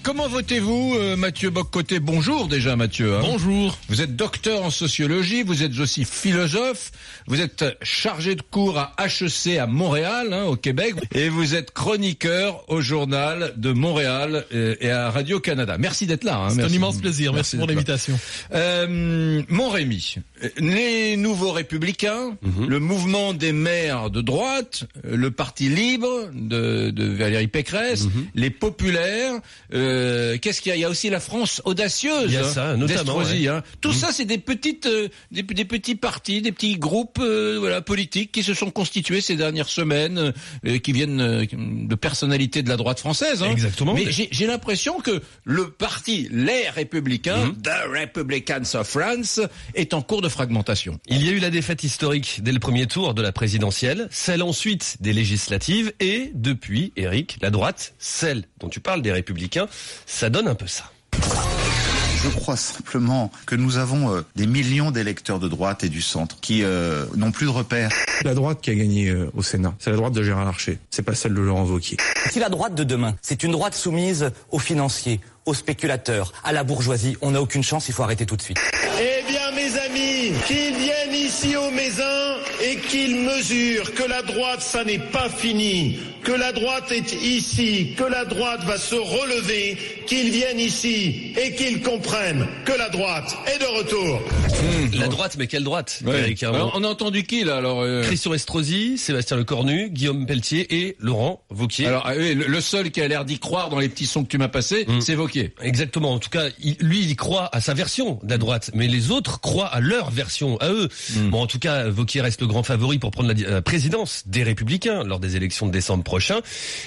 Comment votez-vous, Mathieu Bock-Côté? Bonjour déjà, Mathieu. Hein. Bonjour. Vous êtes docteur en sociologie, vous êtes aussi philosophe, vous êtes chargé de cours à HEC à Montréal, au Québec, et vous êtes chroniqueur au Journal de Montréal et à Radio-Canada. Merci d'être là. C'est un immense plaisir. Merci pour l'invitation. Mon Rémi, les Nouveaux Républicains, le mouvement des maires de droite, le Parti libre de Valérie Pécresse, les populaires, qu'est-ce qu'il y a? Il y a aussi la France audacieuse. Il y a ça, notamment. Ouais. Tout ça, c'est des petites, des petits partis, des petits groupes, politiques qui se sont constitués ces dernières semaines, qui viennent de personnalités de la droite française. Hein. Exactement. Mais j'ai l'impression que le parti, les Républicains, The Republicans of France, est en cours de fragmentation. Il y a eu la défaite historique dès le premier tour de la présidentielle, celle ensuite des législatives, et depuis, Éric, la droite, celle dont tu parles des Républicains, ça donne un peu ça. Je crois simplement que nous avons des millions d'électeurs de droite et du centre qui n'ont plus de repères. La droite qui a gagné au Sénat, c'est la droite de Gérard Larcher, c'est pas celle de Laurent Wauquiez. Si la droite de demain, c'est une droite soumise aux financiers, aux spéculateurs, à la bourgeoisie, on n'a aucune chance, il faut arrêter tout de suite. Eh bien, mes amis, qu'ils viennent ici au Mézin et qu'ils mesurent que la droite, ça n'est pas fini, que la droite est ici, que la droite va se relever, qu'ils viennent ici et qu'ils comprennent que la droite est de retour. La droite, mais quelle droite? Ouais. Alors, on a entendu qui là alors Christian Estrosi, Sébastien Lecornu, Guillaume Pelletier et Laurent Wauquiez. Alors le seul qui a l'air d'y croire dans les petits sons que tu m'as passés, c'est Wauquiez. Exactement. En tout cas, il croit à sa version de la droite, mais les autres croient à leur version, à eux. Bon, en tout cas, Wauquiez reste le grand favori pour prendre la présidence des Républicains lors des élections de décembre prochain.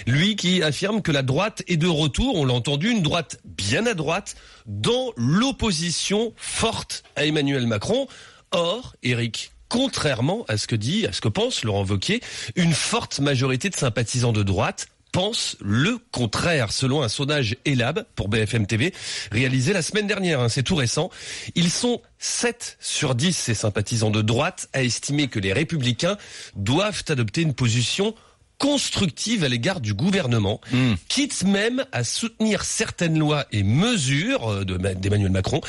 Lui qui affirme que la droite est de retour, on l'a entendu, une droite bien à droite, dans l'opposition forte à Emmanuel Macron. Or, Éric, contrairement à ce que pense Laurent Wauquiez, une forte majorité de sympathisants de droite pense le contraire, selon un sondage Elab pour BFM TV réalisé la semaine dernière, c'est tout récent. Ils sont 7 sur 10, ces sympathisants de droite, à estimer que les Républicains doivent adopter une position constructive à l'égard du gouvernement, quitte même à soutenir certaines lois et mesures d'Emmanuel Macron.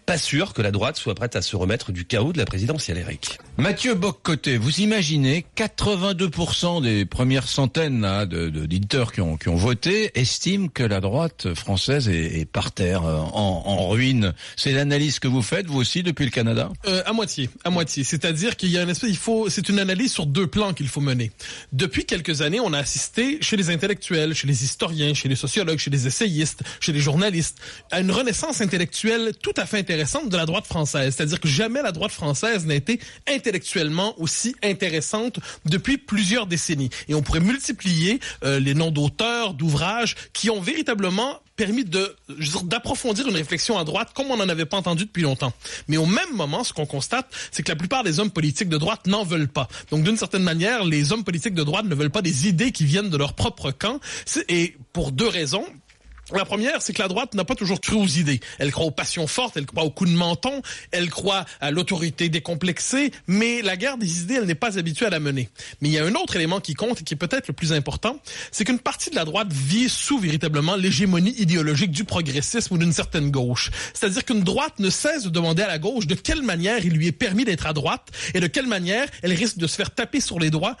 Pas sûr que la droite soit prête à se remettre du chaos de la présidentielle, Éric. Mathieu Bock-Côté, vous imaginez 82% des premières centaines d'éditeurs qui ont voté estiment que la droite française est par terre, en ruine. C'est l'analyse que vous faites, vous aussi, depuis le Canada? À moitié. C'est-à-dire qu'il y a c'est une analyse sur deux plans qu'il faut mener. Depuis quelques années, on a assisté chez les intellectuels, chez les historiens, chez les sociologues, chez les essayistes, chez les journalistes, à une renaissance intellectuelle tout à fait intéressante de la droite française. C'est-à-dire que jamais la droite française n'a été intellectuellement aussi intéressante depuis plusieurs décennies. Et on pourrait multiplier les noms d'auteurs, d'ouvrages qui ont véritablement permis d'approfondir une réflexion à droite comme on n'en avait pas entendu depuis longtemps. Mais au même moment, ce qu'on constate, c'est que la plupart des hommes politiques de droite n'en veulent pas. Donc d'une certaine manière, les hommes politiques de droite ne veulent pas des idées qui viennent de leur propre camp. Et pour deux raisons. La première, c'est que la droite n'a pas toujours cru aux idées. Elle croit aux passions fortes, elle croit aux coups de menton, elle croit à l'autorité décomplexée, mais la guerre des idées, elle n'est pas habituée à la mener. Mais il y a un autre élément qui compte et qui est peut-être le plus important, c'est qu'une partie de la droite vit sous véritablement l'hégémonie idéologique du progressisme ou d'une certaine gauche. C'est-à-dire qu'une droite ne cesse de demander à la gauche de quelle manière il lui est permis d'être à droite et de quelle manière elle risque de se faire taper sur les doigts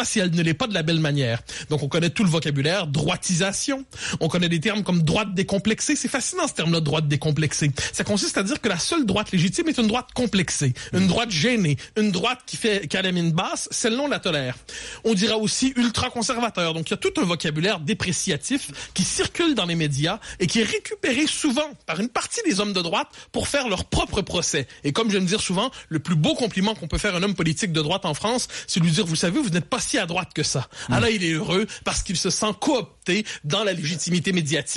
si elle ne l'est pas de la belle manière. Donc on connaît tout le vocabulaire, droitisation, on connaît des termes comme droite décomplexée. C'est fascinant ce terme-là, droite décomplexée. Ça consiste à dire que la seule droite légitime est une droite complexée, une droite gênée, une droite qui a la mine basse, celle-là on la tolère. On dira aussi ultra-conservateur. Donc il y a tout un vocabulaire dépréciatif qui circule dans les médias et qui est récupéré souvent par une partie des hommes de droite pour faire leur propre procès. Et comme je viens de dire souvent, le plus beau compliment qu'on peut faire à un homme politique de droite en France, c'est de lui dire, vous savez, vous n'êtes pas si à droite que ça. Ah là, il est heureux parce qu'il se sent coopté dans la légitimité médiatique.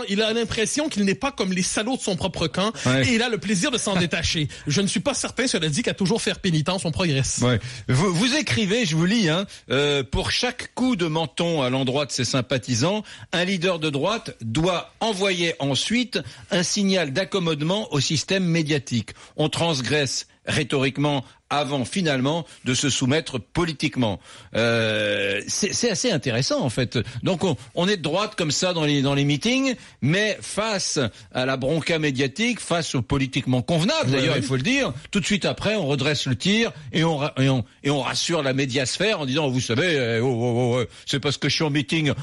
Il a l'impression qu'il n'est pas comme les salauds de son propre camp et il a le plaisir de s'en détacher. Je ne suis pas certain, cela dit, qu'à toujours faire pénitence, on progresse. Ouais. Vous écrivez, je vous lis, pour chaque coup de menton à l'endroit de ses sympathisants, un leader de droite doit envoyer ensuite un signal d'accommodement au système médiatique. On transgresse rhétoriquement avant finalement de se soumettre politiquement. C'est assez intéressant en fait. Donc on est de droite comme ça dans les meetings, mais face à la bronca médiatique, face au politiquement convenable d'ailleurs, il faut le dire, tout de suite après on redresse le tir et on rassure la médiasphère en disant vous savez c'est parce que je suis en meeting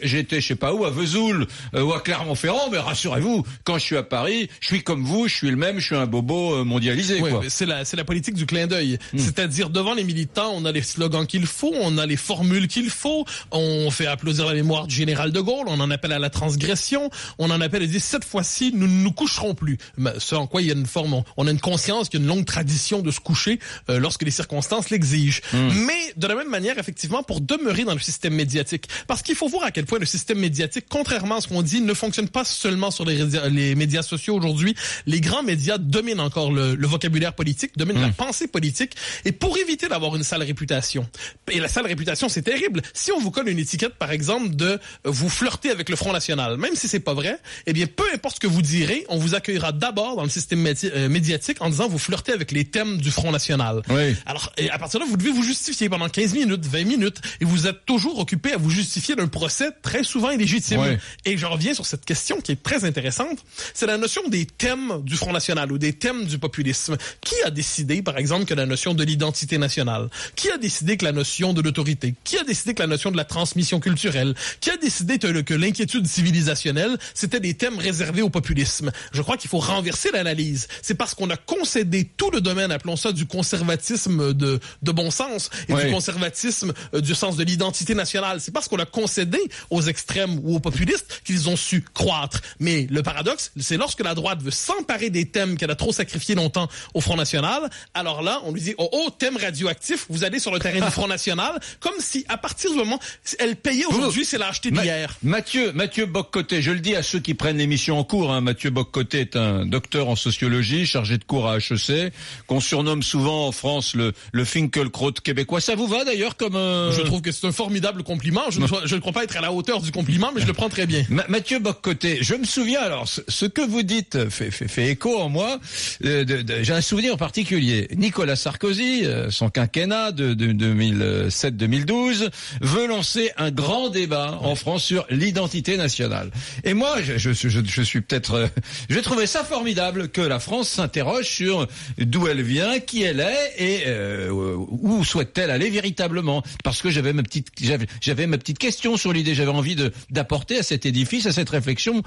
j'étais je sais pas où à Vesoul ou à Clermont-Ferrand, mais rassurez-vous, quand je suis à Paris, je suis comme vous, je suis le même, je suis un bobo mondialisé. Oui, quoi. C'est la politique du clin d'œil. C'est-à-dire, devant les militants, on a les slogans qu'il faut, on a les formules qu'il faut, on fait applaudir la mémoire du général de Gaulle, on en appelle à la transgression, on en appelle et dit cette fois-ci, nous ne nous coucherons plus. Mais ce en quoi il y a une forme, on a une conscience qu'il y a une longue tradition de se coucher lorsque les circonstances l'exigent. Mais de la même manière, effectivement, pour demeurer dans le système médiatique, parce qu'il faut voir à quel point le système médiatique, contrairement à ce qu'on dit, ne fonctionne pas seulement sur les médias sociaux aujourd'hui. Les grands médias dominent encore le vocabulaire politique, dominent la pensée politique, et pour éviter d'avoir une sale réputation. Et la sale réputation, c'est terrible. Si on vous colle une étiquette, par exemple, de vous flirter avec le Front National, même si c'est pas vrai, eh bien, peu importe ce que vous direz, on vous accueillera d'abord dans le système médiatique en disant vous flirtez avec les thèmes du Front National. Oui. Alors, à partir de là, vous devez vous justifier pendant 15 minutes, 20 minutes, et vous êtes toujours occupé à vous justifier d'un procès très souvent illégitime. Oui. Et je reviens sur cette question qui est très intéressante, c'est la notion des thèmes du Front National ou des thèmes du populisme. Qui a décidé, par exemple, que la notion de l'identité nationale? Qui a décidé que la notion de l'autorité? Qui a décidé que la notion de la transmission culturelle? Qui a décidé que l'inquiétude civilisationnelle, c'était des thèmes réservés au populisme? Je crois qu'il faut renverser l'analyse. C'est parce qu'on a concédé tout le domaine, appelons ça du conservatisme de bon sens et du conservatisme du sens de l'identité nationale. C'est parce qu'on a concédé aux extrêmes ou aux populistes qu'ils ont su croître. Mais le paradoxe, c'est lorsque la droite veut s'emparer des thèmes qu'elle a trop sacrifiés longtemps au Front National, alors là, on lui dit, thème radioactif, vous allez sur le terrain du Front National, comme si, à partir du moment, elle payait aujourd'hui, c'est l'acheter d'hier. Mathieu Boccoté, je le dis à ceux qui prennent l'émission en cours, Mathieu Boccoté est un docteur en sociologie, chargé de cours à HEC, qu'on surnomme souvent en France le Finkielkraut québécois. Ça vous va d'ailleurs comme... Je trouve que c'est un formidable compliment. Je ne crois pas être à la hauteur du compliment, mais je le prends très bien. Mathieu Boccoté, je me souviens alors, ce que vous dites fait écho en moi. J'ai un souvenir en particulier. Nicolas Sarkozy, son quinquennat de 2007-2012, veut lancer un grand débat en France sur l'identité nationale. Et moi, je suis peut-être... je trouvais ça formidable que la France s'interroge sur d'où elle vient, qui elle est et où souhaite-t-elle aller véritablement. Parce que j'avais ma petite question sur l'idée. J'avais envie d'apporter à cet édifice, à cette réflexion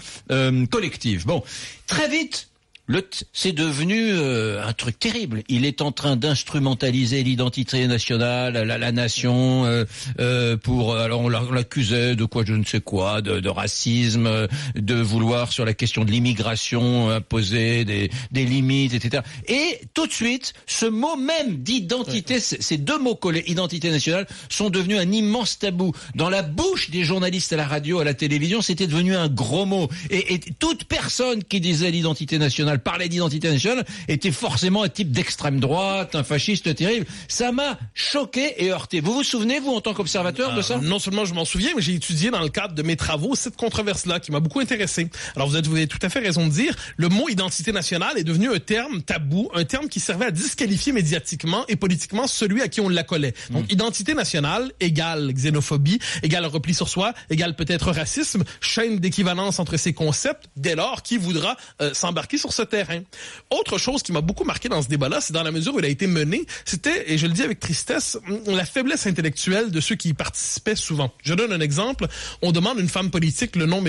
collective. Bon, très vite, c'est devenu un truc terrible. Il est en train d'instrumentaliser l'identité nationale, la nation, alors on l'accusait de quoi, je ne sais quoi, de racisme, de vouloir sur la question de l'immigration imposer des limites, etc. Et tout de suite, ce mot même d'identité, ces deux mots collés, identité nationale, sont devenus un immense tabou. Dans la bouche des journalistes à la radio, à la télévision, c'était devenu un gros mot. Et toute personne qui disait l'identité nationale, parlait d'identité nationale, était forcément un type d'extrême droite, un fasciste terrible. Ça m'a choqué et heurté. Vous vous souvenez, vous, en tant qu'observateur, de ça? Non seulement je m'en souviens, mais j'ai étudié dans le cadre de mes travaux cette controverse-là qui m'a beaucoup intéressé. Alors vous avez tout à fait raison de dire, le mot identité nationale est devenu un terme tabou, un terme qui servait à disqualifier médiatiquement et politiquement celui à qui on l'accolait. Donc identité nationale égale xénophobie, égale repli sur soi, égale peut-être racisme, chaîne d'équivalence entre ces concepts, dès lors qui voudra s'embarquer sur ce terrain. Autre chose qui m'a beaucoup marqué dans ce débat-là, c'est dans la mesure où il a été mené, c'était, et je le dis avec tristesse, la faiblesse intellectuelle de ceux qui y participaient souvent. Je donne un exemple. On demande à une femme politique, son nom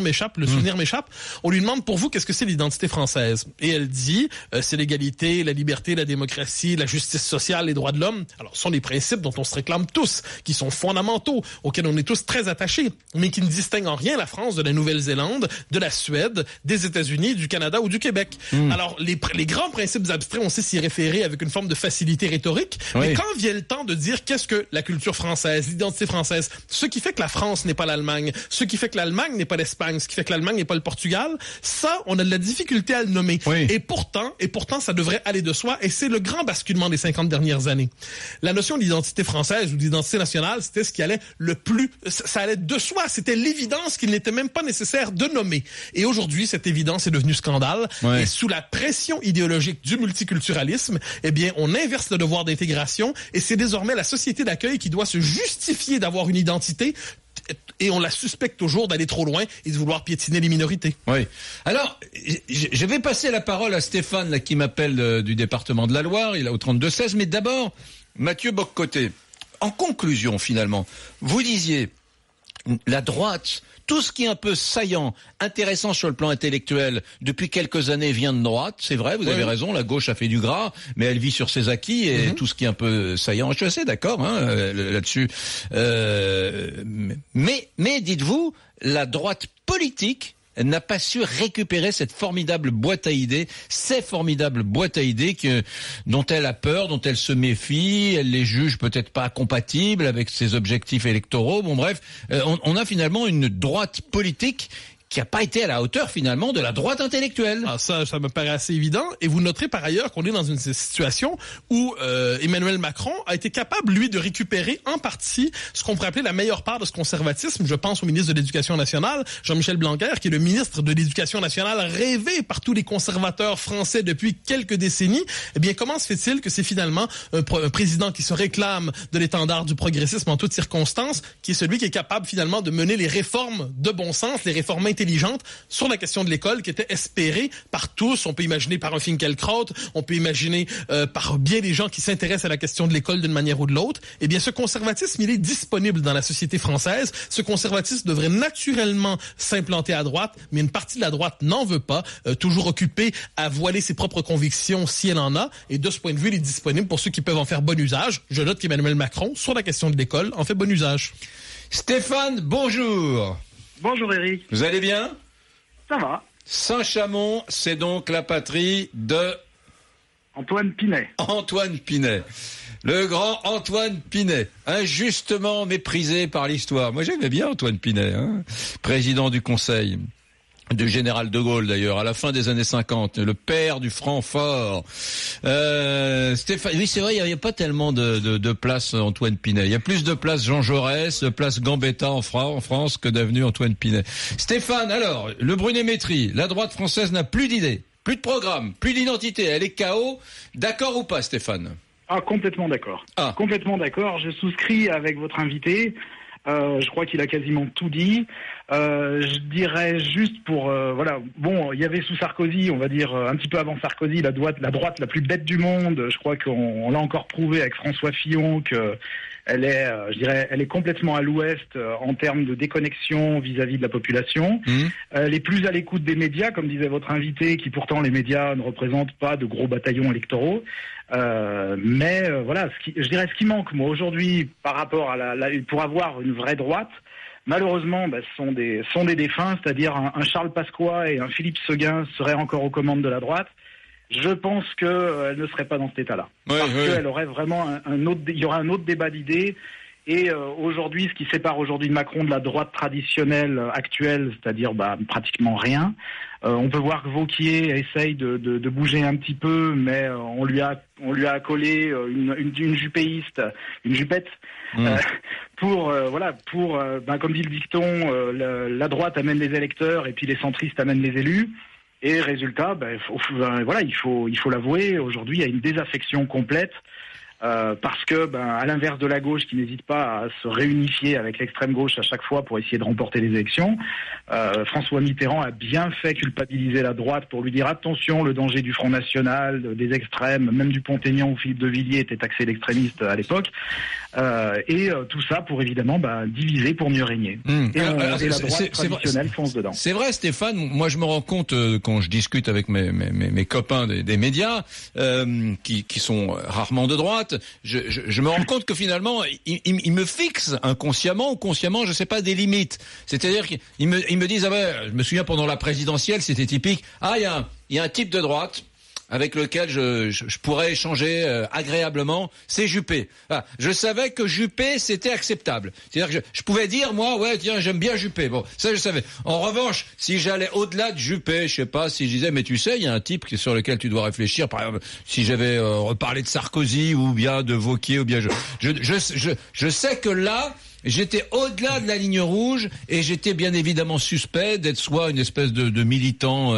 m'échappe, le souvenir m'échappe. On lui demande, pour vous, qu'est-ce que c'est l'identité française? Et elle dit, c'est l'égalité, la liberté, la démocratie, la justice sociale, les droits de l'homme. Alors, ce sont des principes dont on se réclame tous, qui sont fondamentaux, auxquels on est tous très attachés, mais qui ne distinguent en rien la France de la Nouvelle-Zélande, de la Suède, des États-Unis, du Canada ou du Québec. Alors, les grands principes abstraits, on sait s'y référer avec une forme de facilité rhétorique, mais quand vient le temps de dire qu'est-ce que la culture française, l'identité française, ce qui fait que la France n'est pas l'Allemagne, ce qui fait que l'Allemagne n'est pas l'Espagne, ce qui fait que l'Allemagne n'est pas le Portugal, ça, on a de la difficulté à le nommer. Oui. Et pourtant, ça devrait aller de soi, et c'est le grand basculement des 50 dernières années. La notion d'identité française ou d'identité nationale, c'était ce qui allait ça allait de soi, c'était l'évidence qu'il n'était même pas nécessaire de nommer. Et aujourd'hui, cette évidence est devenue devenu scandale. Ouais. Et sous la pression idéologique du multiculturalisme, eh bien, on inverse le devoir d'intégration et c'est désormais la société d'accueil qui doit se justifier d'avoir une identité et on la suspecte toujours d'aller trop loin et de vouloir piétiner les minorités. Oui. Alors, je vais passer la parole à Stéphane, là, qui m'appelle du département de la Loire, il est au 32-16, mais d'abord, Mathieu Boccoté. En conclusion, finalement, vous disiez, la droite, tout ce qui est un peu saillant, intéressant sur le plan intellectuel, depuis quelques années vient de droite, c'est vrai, vous avez raison, la gauche a fait du gras, mais elle vit sur ses acquis et tout ce qui est un peu saillant, je suis assez d'accord là-dessus. Mais dites-vous, la droite politique n'a pas su récupérer cette formidable boîte à idées, ces formidables boîtes à idées dont elle a peur, dont elle se méfie, elle les juge peut-être pas compatibles avec ses objectifs électoraux. Bon bref, on a finalement une droite politique qui n'a pas été à la hauteur finalement de la droite intellectuelle. Ah, ça me paraît assez évident. Et vous noterez par ailleurs qu'on est dans une situation où Emmanuel Macron a été capable, lui, de récupérer en partie ce qu'on pourrait appeler la meilleure part de ce conservatisme. Je pense au ministre de l'Éducation nationale, Jean-Michel Blanquer, qui est le ministre de l'Éducation nationale rêvé par tous les conservateurs français depuis quelques décennies. Eh bien, comment se fait-il que c'est finalement un président qui se réclame de l'étendard du progressisme en toutes circonstances, qui est celui qui est capable finalement de mener les réformes de bon sens, les réformes intelligente sur la question de l'école qui était espérée par tous. On peut imaginer par un Finkielkraut, on peut imaginer par bien des gens qui s'intéressent à la question de l'école d'une manière ou de l'autre. Eh bien, ce conservatisme, il est disponible dans la société française. Ce conservatisme devrait naturellement s'implanter à droite, mais une partie de la droite n'en veut pas, toujours occupée à voiler ses propres convictions si elle en a. Et de ce point de vue, il est disponible pour ceux qui peuvent en faire bon usage. Je note qu'Emmanuel Macron, sur la question de l'école, en fait bon usage. Stéphane, bonjour. Bonjour Eric. Vous allez bien? Ça va. Saint-Chamond, c'est donc la patrie de... Antoine Pinet. Antoine Pinet. Le grand Antoine Pinet, injustement méprisé par l'histoire. Moi j'aimais bien Antoine Pinet, président du Conseil. Du général de Gaulle d'ailleurs, à la fin des années 50, le père du Francfort. Stéphane, oui c'est vrai, il n'y a pas tellement de place Antoine Pinet. Il y a plus de place Jean Jaurès, de place Gambetta en France que d'avenue Antoine Pinet. Stéphane, alors, le Brunet-Métry, la droite française n'a plus d'idées, plus de programme, plus d'identité, elle est KO. D'accord ou pas Stéphane? Ah, complètement d'accord. Complètement d'accord, je souscris avec votre invité. Je crois qu'il a quasiment tout dit. Je dirais juste pour bon, il y avait sous Sarkozy, on va dire un petit peu avant Sarkozy, la droite la plus bête du monde. Je crois qu'on l'a encore prouvé avec François Fillon que elle est, elle est complètement à l'ouest en termes de déconnexion vis-à-vis de la population. Elle est plus à l'écoute des médias, comme disait votre invité, qui pourtant les médias ne représentent pas de gros bataillons électoraux. Mais voilà, je dirais ce qui manque, moi, aujourd'hui, par rapport à pour avoir une vraie droite, malheureusement, sont des défunts, c'est-à-dire un Charles Pasqua et un Philippe Séguin seraient encore aux commandes de la droite. Je pense qu'elle ne serait pas dans cet état-là. Parce qu'elle aurait vraiment il y aurait un autre débat d'idées. Et aujourd'hui, ce qui sépare aujourd'hui Macron de la droite traditionnelle actuelle, c'est-à-dire pratiquement rien. On peut voir que Wauquiez essaye de bouger un petit peu, mais on lui a accolé une jupéiste, une jupette, pour comme dit le dicton, la droite amène les électeurs et puis les centristes amènent les élus. Et résultat, il faut l'avouer, aujourd'hui il y a une désaffection complète. Parce que, à l'inverse de la gauche qui n'hésite pas à se réunifier avec l'extrême gauche à chaque fois pour essayer de remporter les élections, François Mitterrand a bien fait culpabiliser la droite pour lui dire attention, le danger du Front National, des extrêmes, même du Dupont-Aignan ou Philippe de Villiers était taxé d'extrémiste à l'époque. Et tout ça pour évidemment diviser pour mieux régner. Et la droite traditionnelle fonce dedans. C'est vrai Stéphane, moi je me rends compte quand je discute avec mes copains des médias qui sont rarement de droite, je me rends compte que finalement ils me fixent inconsciemment ou consciemment, je sais pas, des limites. C'est-à-dire qu'ils me disent je me souviens pendant la présidentielle, c'était typique. Il y a un type de droite avec lequel je pourrais échanger agréablement, c'est Juppé. Je savais que Juppé c'était acceptable. C'est-à-dire que je pouvais dire moi tiens, j'aime bien Juppé. Bon, ça je savais. En revanche, si j'allais au-delà de Juppé, je sais pas, si je disais mais tu sais, il y a un type sur lequel tu dois réfléchir, par exemple, si j'avais reparlé de Sarkozy ou bien de Wauquiez ou bien je sais que là j'étais au-delà de la ligne rouge et j'étais bien évidemment suspect d'être soit une espèce de militant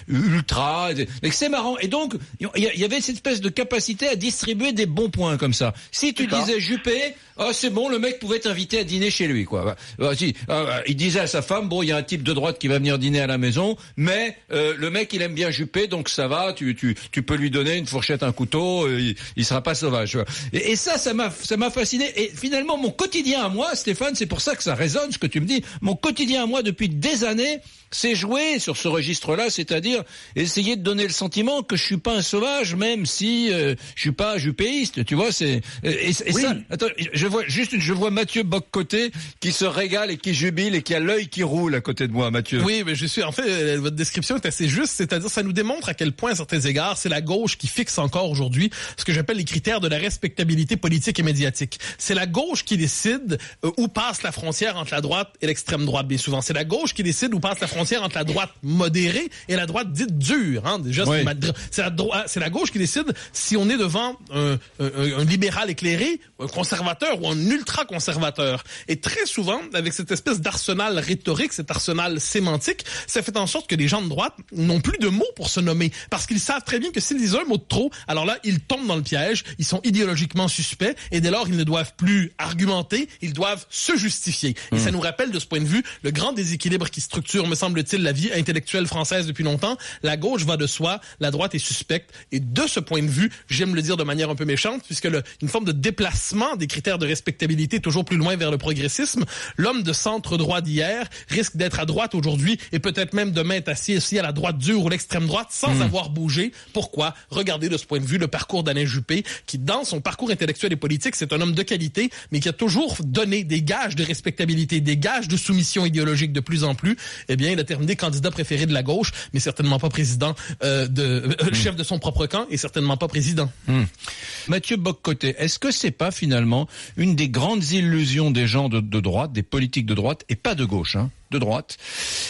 ultra. Et c'est marrant. Et donc, il y avait cette espèce de capacité à distribuer des bons points comme ça. Si tu disais Juppé, c'est bon, le mec pouvait t'inviter à dîner chez lui, quoi. Il disait à sa femme, bon, il y a un type de droite qui va venir dîner à la maison, mais le mec, il aime bien Juppé, donc ça va, tu peux lui donner une fourchette, un couteau, il sera pas sauvage. Et ça m'a fasciné. Et finalement, mon quotidien à moi, Stéphane, c'est pour ça que ça résonne, ce que tu me dis, mon quotidien à moi, depuis des années, c'est jouer sur ce registre-là, c'est-à-dire essayer de donner le sentiment que je suis pas un sauvage, même si je suis pas juppéiste, tu vois, c'est oui. Ça. Attends, je vois Mathieu Bock-Côté qui se régale et qui jubile et qui a l'œil qui roule à côté de moi, Mathieu. Oui, mais en fait, votre description est assez juste, c'est-à-dire ça nous démontre à quel point, à certains égards, c'est la gauche qui fixe encore aujourd'hui ce que j'appelle les critères de la respectabilité politique et médiatique. C'est la gauche qui décide où passe la frontière entre la droite et l'extrême droite, bien souvent. C'est la gauche qui décide où passe la frontière entre la droite modérée et la droite dite dure. Déjà, oui. C'est la gauche qui décide si on est devant un libéral éclairé, un conservateur ou un ultra-conservateur. Et très souvent, avec cette espèce d'arsenal rhétorique, cet arsenal sémantique, ça fait en sorte que les gens de droite n'ont plus de mots pour se nommer. Parce qu'ils savent très bien que s'ils disent un mot de trop, alors là, ils tombent dans le piège, ils sont idéologiquement suspects, et dès lors, ils ne doivent plus argumenter, ils doivent se justifier. Et ça nous rappelle, de ce point de vue, le grand déséquilibre qui structure, me semble-t-il, la vie intellectuelle française depuis longtemps. La gauche va de soi, la droite est suspecte, et de ce point de vue, j'aime le dire de manière un peu méchante, puisque une forme de déplacement des critères de respectabilité toujours plus loin vers le progressisme, l'homme de centre droit d'hier risque d'être à droite aujourd'hui, et peut-être même demain être assis à la droite dure ou l'extrême droite sans avoir bougé. Pourquoi? Regardez de ce point de vue le parcours d'Alain Juppé, qui dans son parcours intellectuel et politique, c'est un homme de qualité, mais qui a toujours donné des gages de respectabilité, des gages de soumission idéologique de plus en plus. Eh bien, il a terminé candidat préféré de la gauche, mais certainement pas président, chef de son propre camp, et certainement pas président. Mathieu Bock-Côté, est-ce que c'est pas finalement une des grandes illusions des gens de droite, des politiques de droite, et pas de gauche, de droite,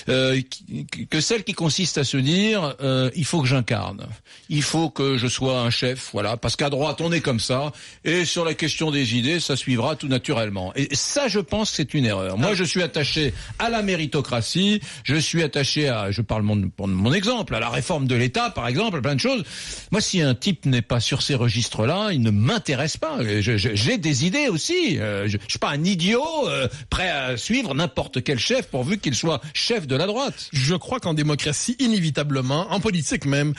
que celle qui consiste à se dire il faut que j'incarne, il faut que je sois un chef, voilà, parce qu'à droite on est comme ça, et sur la question des idées ça suivra tout naturellement. Et ça, je pense que c'est une erreur. Moi, je suis attaché à la méritocratie, je suis attaché je parle mon exemple, à la réforme de l'État, par exemple, à plein de choses. Moi, si un type n'est pas sur ces registres-là, il ne m'intéresse pas. J'ai des idées aussi. Je suis pas un idiot prêt à suivre n'importe quel chef pourvu qu'il soit chef de la droite. Je crois qu'en démocratie, inévitablement, en politique même,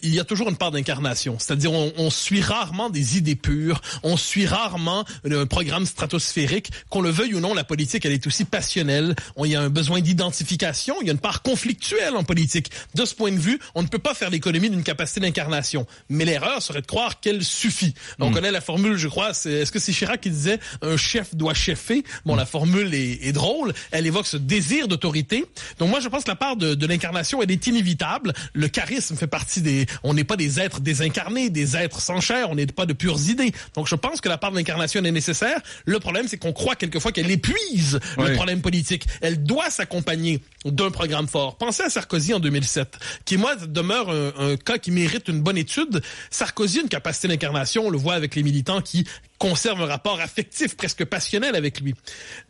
il y a toujours une part d'incarnation. C'est-à-dire, on suit rarement des idées pures, on suit rarement un programme stratosphérique. Qu'on le veuille ou non, la politique, elle est aussi passionnelle. Il y a un besoin d'identification, il y a une part conflictuelle en politique. De ce point de vue, on ne peut pas faire l'économie d'une capacité d'incarnation. Mais l'erreur serait de croire qu'elle suffit. On connaît la formule, je crois, est-ce que c'est Chirac qui disait « un chef doit cheffer ». Bon, la formule est drôle, elle évoque ce désir d'autorité. Donc moi, je pense que la part de l'incarnation, elle est inévitable. Le charisme fait partie on n'est pas des êtres désincarnés, des êtres sans chair, on n'est pas de pures idées. Donc je pense que la part de l'incarnation est nécessaire. Le problème, c'est qu'on croit quelquefois qu'elle épuise le problème politique. Elle doit s'accompagner d'un programme fort. Pensez à Sarkozy en 2007, qui, moi, demeure un cas qui mérite une bonne étude. Sarkozy a une capacité d'incarnation, on le voit avec les militants qui conservent un rapport affectif, presque passionnel avec lui.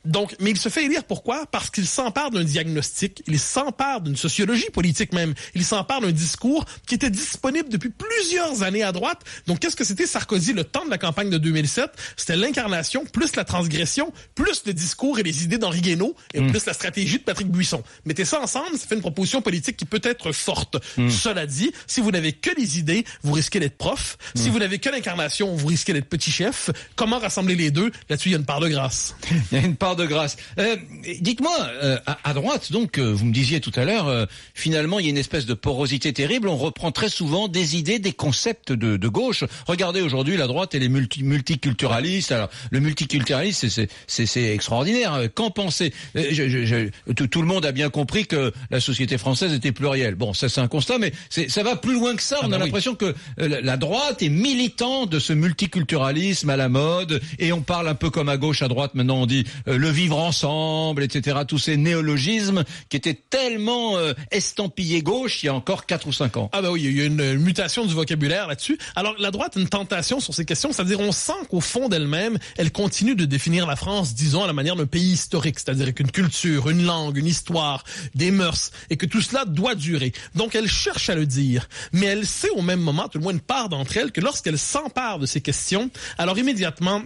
Donc, mais il se fait élire pourquoi? Parce qu'il s'empare d'un diagnostic, il s'empare d'une sociologie politique même, il s'empare d'un discours qui était disponible depuis plusieurs années à droite. Donc, qu'est-ce que c'était Sarkozy le temps de la campagne de 2007? C'était l'incarnation, plus la transgression, plus le discours et les idées d'Henri Guénaud, et plus la stratégie de Patrick Buisson. Mettez ça ensemble, ça fait une proposition politique qui peut être forte. Cela dit, si vous n'avez que les idées, vous risquez d'être prof. Si vous n'avez que l'incarnation, vous risquez d'être petit chef. Comment rassembler les deux? Là-dessus, il y a une part de grâce. Il y a une part de grâce. Dites-moi, à droite, donc, vous me disiez tout à l'heure, finalement, il y a une espèce de porosité terrible. On reprend très souvent des idées, des concepts de gauche. Regardez aujourd'hui, la droite, elle est multiculturaliste. Alors, le multiculturalisme, c'est extraordinaire. Qu'en pensez? Tout le monde a bien compris que la société française était plurielle. Bon, ça c'est un constat, mais ça va plus loin que ça. On a l'impression que la droite est militante de ce multiculturalisme à la mode, et on parle un peu comme à gauche, à droite, maintenant on dit le vivre ensemble, etc. Tous ces néologismes qui étaient tellement estampillés gauche il y a encore 4 ou 5 ans. Ah bah oui, il y a une mutation du vocabulaire là-dessus. Alors la droite a une tentation sur ces questions, c'est-à-dire on sent qu'au fond d'elle-même, elle continue de définir la France, disons, à la manière d'un pays historique, c'est-à-dire avec une culture, une langue, une histoire, des mœurs, et que tout cela doit durer. Donc elle cherche à le dire, mais elle sait au même moment, tout le moins une part d'entre elles, que lorsqu'elle s'empare de ces questions, alors immédiatement,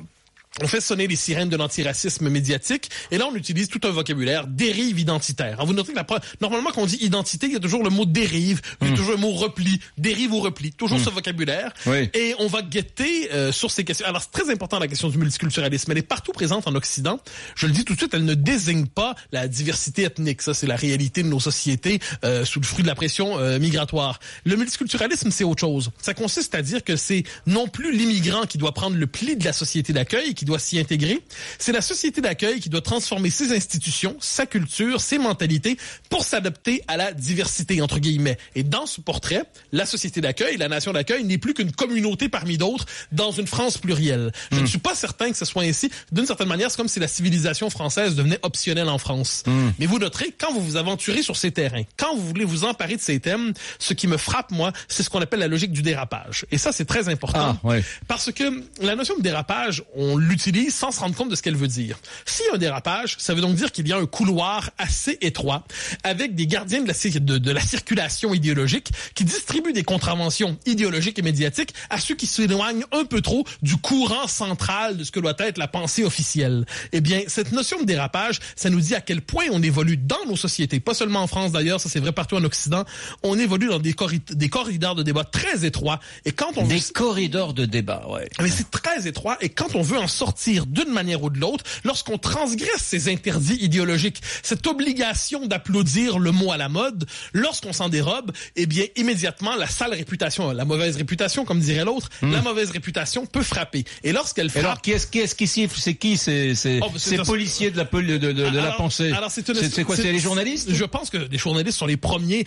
on fait sonner les sirènes de l'antiracisme médiatique, et là on utilise tout un vocabulaire dérive identitaire. Alors vous notez que normalement quand on dit identité, il y a toujours le mot dérive, il y a toujours le mot repli, dérive ou repli, toujours ce vocabulaire. Oui. Et on va guetter sur ces questions. Alors c'est très important la question du multiculturalisme, elle est partout présente en Occident. Je le dis tout de suite, elle ne désigne pas la diversité ethnique, ça c'est la réalité de nos sociétés sous le fruit de la pression migratoire. Le multiculturalisme c'est autre chose. Ça consiste à dire que c'est non plus l'immigrant qui doit prendre le pli de la société d'accueil, qui doit s'y intégrer. C'est la société d'accueil qui doit transformer ses institutions, sa culture, ses mentalités pour s'adapter à la diversité, entre guillemets. Et dans ce portrait, la société d'accueil, la nation d'accueil n'est plus qu'une communauté parmi d'autres dans une France plurielle. Je ne suis pas certain que ce soit ainsi. D'une certaine manière, c'est comme si la civilisation française devenait optionnelle en France. Mais vous noterez, quand vous vous aventurez sur ces terrains, quand vous voulez vous emparer de ces thèmes, ce qui me frappe, moi, c'est ce qu'on appelle la logique du dérapage. Et ça, c'est très important. Ah, ouais. Parce que la notion de dérapage, on l'utilise sans se rendre compte de ce qu'elle veut dire. S'il y a un dérapage, ça veut donc dire qu'il y a un couloir assez étroit avec des gardiens de la circulation idéologique qui distribuent des contraventions idéologiques et médiatiques à ceux qui s'éloignent un peu trop du courant central de ce que doit être la pensée officielle. Eh bien, cette notion de dérapage, ça nous dit à quel point on évolue dans nos sociétés, pas seulement en France d'ailleurs, ça c'est vrai partout en Occident, on évolue dans des corridors de débat très étroits. Et quand on corridors de débat, ouais. Mais c'est très étroit, et quand on veut en sortir d'une manière ou de l'autre, lorsqu'on transgresse ces interdits idéologiques, cette obligation d'applaudir le mot à la mode, lorsqu'on s'en dérobe, eh bien, immédiatement, la sale réputation, la mauvaise réputation, comme dirait l'autre, la mauvaise réputation peut frapper. Et lorsqu'elle frappe... Alors, qui est-ce qui siffle? C'est qui? C'est policiers de la pensée. Alors, c'est quoi? C'est les journalistes? Je pense que les journalistes sont les premiers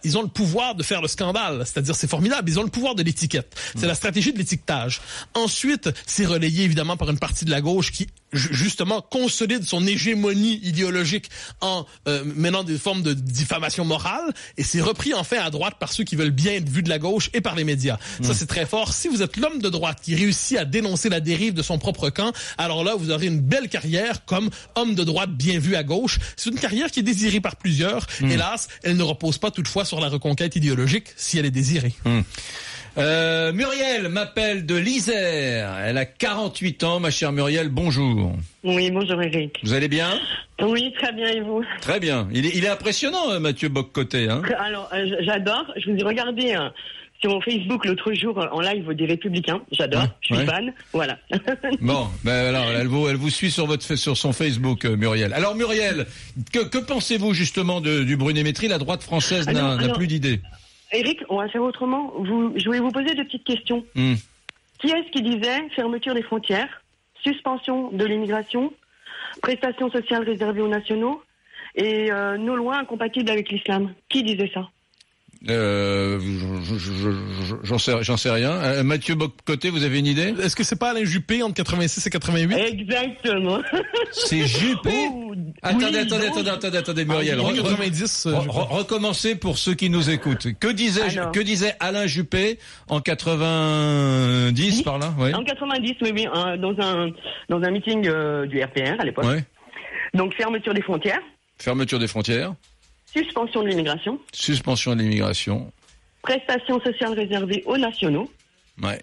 ils ont le pouvoir de faire le scandale. C'est-à-dire, c'est formidable. Ils ont le pouvoir de l'étiquette. C'est la stratégie de l'étiquetage. Ensuite, c'est relayé, évidemment, par une partie de la gauche qui, justement, consolide son hégémonie idéologique en menant des formes de diffamation morale, et c'est repris en fait à droite par ceux qui veulent bien être vus de la gauche et par les médias. Ça, c'est très fort. Si vous êtes l'homme de droite qui réussit à dénoncer la dérive de son propre camp, alors là, vous aurez une belle carrière comme homme de droite bien vu à gauche. C'est une carrière qui est désirée par plusieurs. Hélas, elle ne repose pas toutefois sur la reconquête idéologique, si elle est désirée. Muriel m'appelle de l'Isère. Elle a 48 ans, ma chère Muriel. Bonjour. Oui, bonjour Eric. Vous allez bien? Oui, très bien, et vous? Très bien. Il est impressionnant, Mathieu Bock-Côté. Hein? Alors, j'adore. Je vous ai regardé sur mon Facebook l'autre jour en live des Républicains. J'adore. Je suis fan. Voilà. Bon, ben alors, elle vous suit sur son Facebook, Muriel. Alors, Muriel, que pensez-vous justement du Brunet-Métry? La droite française n'a plus d'idée. Eric, on va faire autrement. Je voulais vous poser deux petites questions. Qui est-ce qui disait fermeture des frontières, suspension de l'immigration, prestations sociales réservées aux nationaux et nos lois incompatibles avec l'islam? Qui disait ça? J'en sais rien. Mathieu Bock-Côté, vous avez une idée? Est-ce que c'est pas Alain Juppé entre 86 et 88? Exactement. C'est Juppé? Attendez, Muriel. 90. Recommencez pour ceux qui nous écoutent. Que disait Alain Juppé en 90 par là? En 90, oui, dans un meeting du RPR à l'époque. Ouais. Donc fermeture des frontières. Fermeture des frontières. Suspension de l'immigration. Suspension de l'immigration. Prestations sociales réservées aux nationaux. Ouais.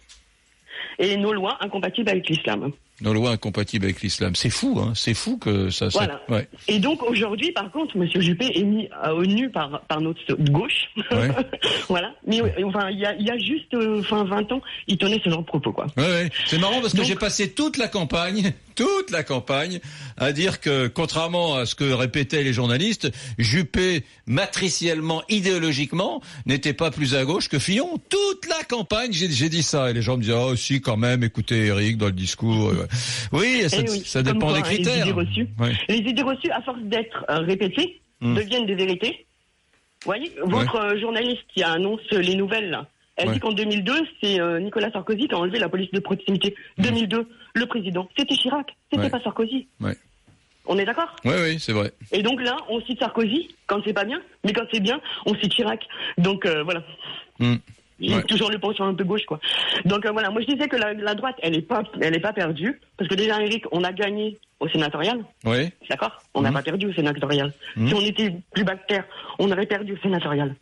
Et nos lois incompatibles avec l'islam. Nos lois incompatibles avec l'islam. C'est fou, hein. C'est fou que ça... Voilà. Ouais. Et donc, aujourd'hui, par contre, M. Juppé est mis au nu par notre gauche. Ouais. Voilà. Mais enfin, il y a juste 20 ans, il tenait ce genre de propos, quoi. Ouais. C'est marrant parce que j'ai passé toute la campagne à dire que, contrairement à ce que répétaient les journalistes, Juppé, matriciellement, idéologiquement, n'était pas plus à gauche que Fillon. Toute la campagne, j'ai dit ça. Et les gens me disaient, oh si, quand même, écoutez Eric, dans le discours... Oui, ça dépend des critères. Les idées reçues, à force d'être répétées, deviennent des vérités. Vous voyez, votre journaliste qui annonce les nouvelles, là, Elle dit qu'en 2002, c'est Nicolas Sarkozy qui a enlevé la police de proximité. 2002, le président, c'était Chirac, c'était pas Sarkozy. Ouais. On est d'accord ? Oui, c'est vrai. Et donc là, on cite Sarkozy quand c'est pas bien, mais quand c'est bien, on cite Chirac. Donc voilà. J'ai toujours le penchant un peu gauche, quoi. Donc voilà, moi je disais que la droite, elle est pas perdue, parce que déjà, Eric, on a gagné au sénatorial. Oui. D'accord ? On n'a pas perdu au sénatorial. Si on était plus bactère, on aurait perdu au sénatorial.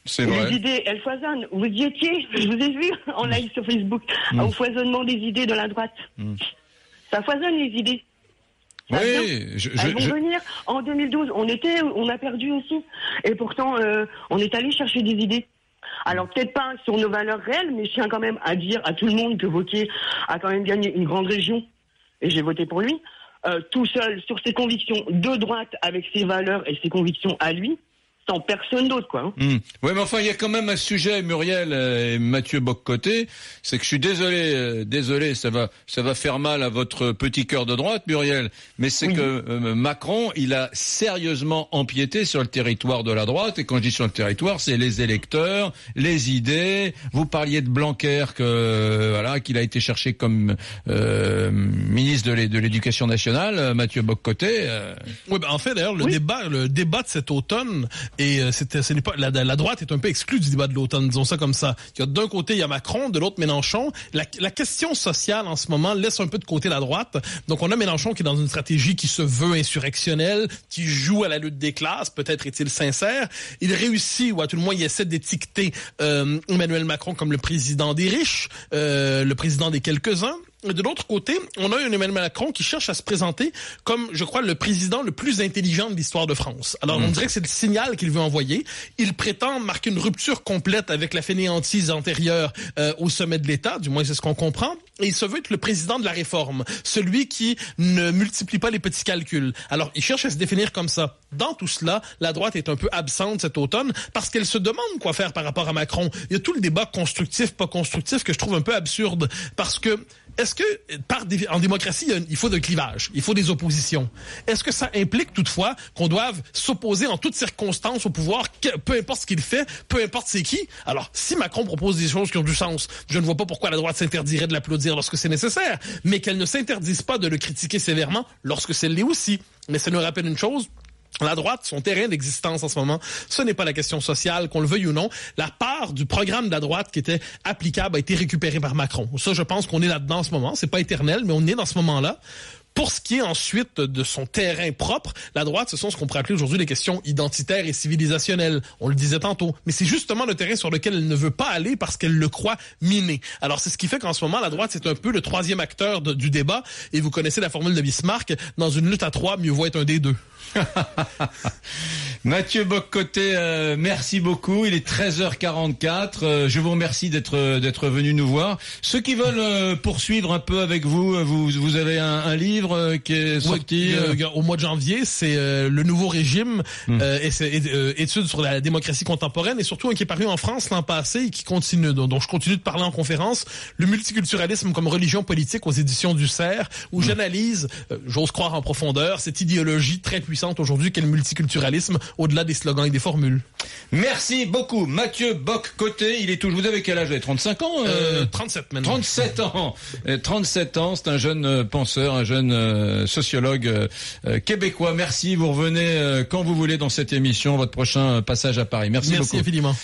C'est vrai. Les idées, elles foisonnent. Vous y étiez, je vous ai vu en live sur Facebook, au foisonnement des idées de la droite. Ça foisonne les idées. Elles vont venir. En 2012, on a perdu aussi. Et pourtant, on est allé chercher des idées. Alors peut-être pas sur nos valeurs réelles, mais je tiens quand même à dire à tout le monde que Wauquiez a quand même gagné une grande région. Et j'ai voté pour lui. Tout seul, sur ses convictions de droite, avec ses valeurs et ses convictions à lui. Sans personne d'autre, quoi. Oui, mais enfin, il y a quand même un sujet, Muriel et Mathieu Bock-Côté, c'est que je suis désolé, ça va faire mal à votre petit cœur de droite, Muriel, mais c'est que Macron, il a sérieusement empiété sur le territoire de la droite, et quand je dis sur le territoire, c'est les électeurs, les idées. Vous parliez de Blanquer, qu'il a été cherché comme ministre de l'Éducation nationale, Mathieu Bock-Côté. Oui, en fait, d'ailleurs, le débat de cet automne. Et ce n'est pas la droite est un peu exclue du débat de l'automne, disons ça comme ça. D'un côté, il y a Macron, de l'autre Mélenchon. La question sociale en ce moment laisse un peu de côté la droite. Donc on a Mélenchon qui est dans une stratégie qui se veut insurrectionnelle, qui joue à la lutte des classes, peut-être est-il sincère. Il réussit, ou à tout le moins il essaie d'étiqueter Emmanuel Macron comme le président des riches, le président des quelques-uns. De l'autre côté, on a un Emmanuel Macron qui cherche à se présenter comme, je crois, le président le plus intelligent de l'histoire de France. Alors, on dirait que c'est le signal qu'il veut envoyer. Il prétend marquer une rupture complète avec la fainéantise antérieure au sommet de l'État, du moins c'est ce qu'on comprend. Et il se veut être le président de la réforme, celui qui ne multiplie pas les petits calculs. Alors, il cherche à se définir comme ça. Dans tout cela, la droite est un peu absente cet automne parce qu'elle se demande quoi faire par rapport à Macron. Il y a tout le débat constructif, pas constructif que je trouve un peu absurde parce que est-ce que, en démocratie, il faut des clivages, il faut des oppositions. Est-ce que ça implique toutefois qu'on doive s'opposer en toutes circonstances au pouvoir, peu importe ce qu'il fait, peu importe c'est qui? Alors, si Macron propose des choses qui ont du sens, je ne vois pas pourquoi la droite s'interdirait de l'applaudir lorsque c'est nécessaire, mais qu'elle ne s'interdise pas de le critiquer sévèrement lorsque c'est l'est aussi. Mais ça nous rappelle une chose. La droite, son terrain d'existence en ce moment, ce n'est pas la question sociale, qu'on le veuille ou non. La part du programme de la droite qui était applicable a été récupérée par Macron. Ça, je pense qu'on est là-dedans en ce moment. C'est pas éternel, mais on est dans ce moment-là. Pour ce qui est ensuite de son terrain propre, la droite, ce sont ce qu'on pourrait appeler aujourd'hui les questions identitaires et civilisationnelles. On le disait tantôt. Mais c'est justement le terrain sur lequel elle ne veut pas aller parce qu'elle le croit miné. Alors, c'est ce qui fait qu'en ce moment, la droite, c'est un peu le troisième acteur du débat. Et vous connaissez la formule de Bismarck. Dans une lutte à trois, mieux vaut être un des deux. Mathieu Bock-Côté, merci beaucoup. Il est 13h44. Je vous remercie d'être venu nous voir. Ceux qui veulent poursuivre un peu avec vous avez un livre qui est sorti au mois de janvier. C'est le nouveau régime et c'est études sur la démocratie contemporaine et surtout un qui est paru en France l'an passé et qui continue. Donc je continue de parler en conférence. Le multiculturalisme comme religion politique aux éditions du CERF, où j'analyse, j'ose croire en profondeur, cette idéologie très puissante aujourd'hui qu'est le multiculturalisme au-delà des slogans et des formules. Merci beaucoup. Mathieu Bock-Côté, il est toujours, vous avez quel âge? Vous avez 35 ans? 37 maintenant. 37 ans. 37 ans, c'est un jeune penseur, un jeune sociologue québécois. Merci, vous revenez quand vous voulez dans cette émission, votre prochain passage à Paris. Merci beaucoup. Merci infiniment.